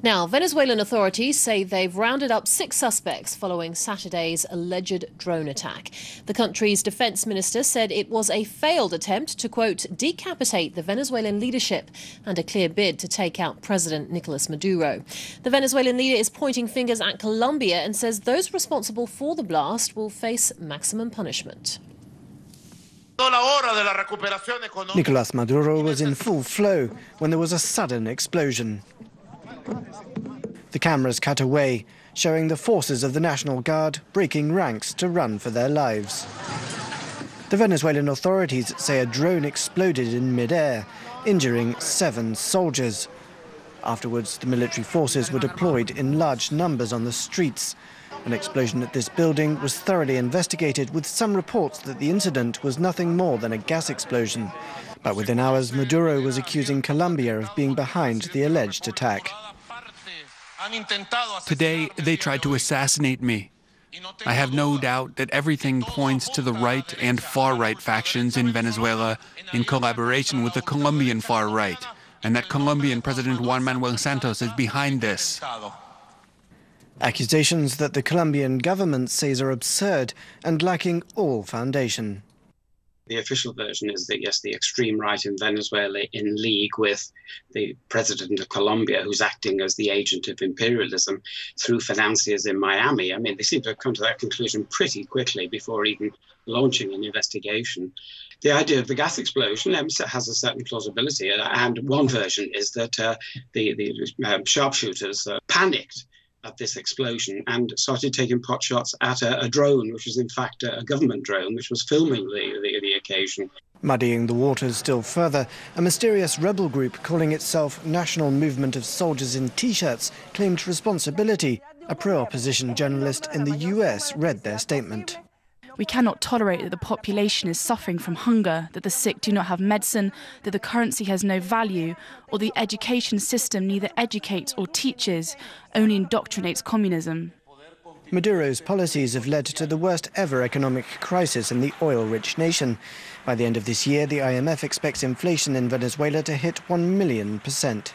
Now, Venezuelan authorities say they've rounded up 6 suspects following Saturday's alleged drone attack. The country's defense minister said it was a failed attempt to, quote, decapitate the Venezuelan leadership and a clear bid to take out President Nicolas Maduro. The Venezuelan leader is pointing fingers at Colombia and says those responsible for the blast will face maximum punishment. Nicolas Maduro was in full flow when there was a sudden explosion. The cameras cut away, showing the forces of the National Guard breaking ranks to run for their lives. The Venezuelan authorities say a drone exploded in mid-air, injuring 7 soldiers. Afterwards, the military forces were deployed in large numbers on the streets. An explosion at this building was thoroughly investigated, with some reports that the incident was nothing more than a gas explosion. But within hours, Maduro was accusing Colombia of being behind the alleged attack. Today, they tried to assassinate me. I have no doubt that everything points to the right and far-right factions in Venezuela in collaboration with the Colombian far-right, and that Colombian President Juan Manuel Santos is behind this. Accusations that the Colombian government says are absurd and lacking all foundation. The official version is that, yes, the extreme right in Venezuela, in league with the president of Colombia, who's acting as the agent of imperialism through financiers in Miami. I mean, they seem to have come to that conclusion pretty quickly before even launching an investigation. The idea of the gas explosion has a certain plausibility, and one version is that the sharpshooters panicked at this explosion and started taking pot shots at a drone, which was in fact a government drone, which was filming the occasion. Muddying the waters still further, a mysterious rebel group calling itself National Movement of Soldiers in T-shirts claimed responsibility. A pro-opposition journalist in the US read their statement. We cannot tolerate that the population is suffering from hunger, that the sick do not have medicine, that the currency has no value, or the education system neither educates or teaches, only indoctrinates communism. Maduro's policies have led to the worst ever economic crisis in the oil-rich nation. By the end of this year, the IMF expects inflation in Venezuela to hit 1 million%.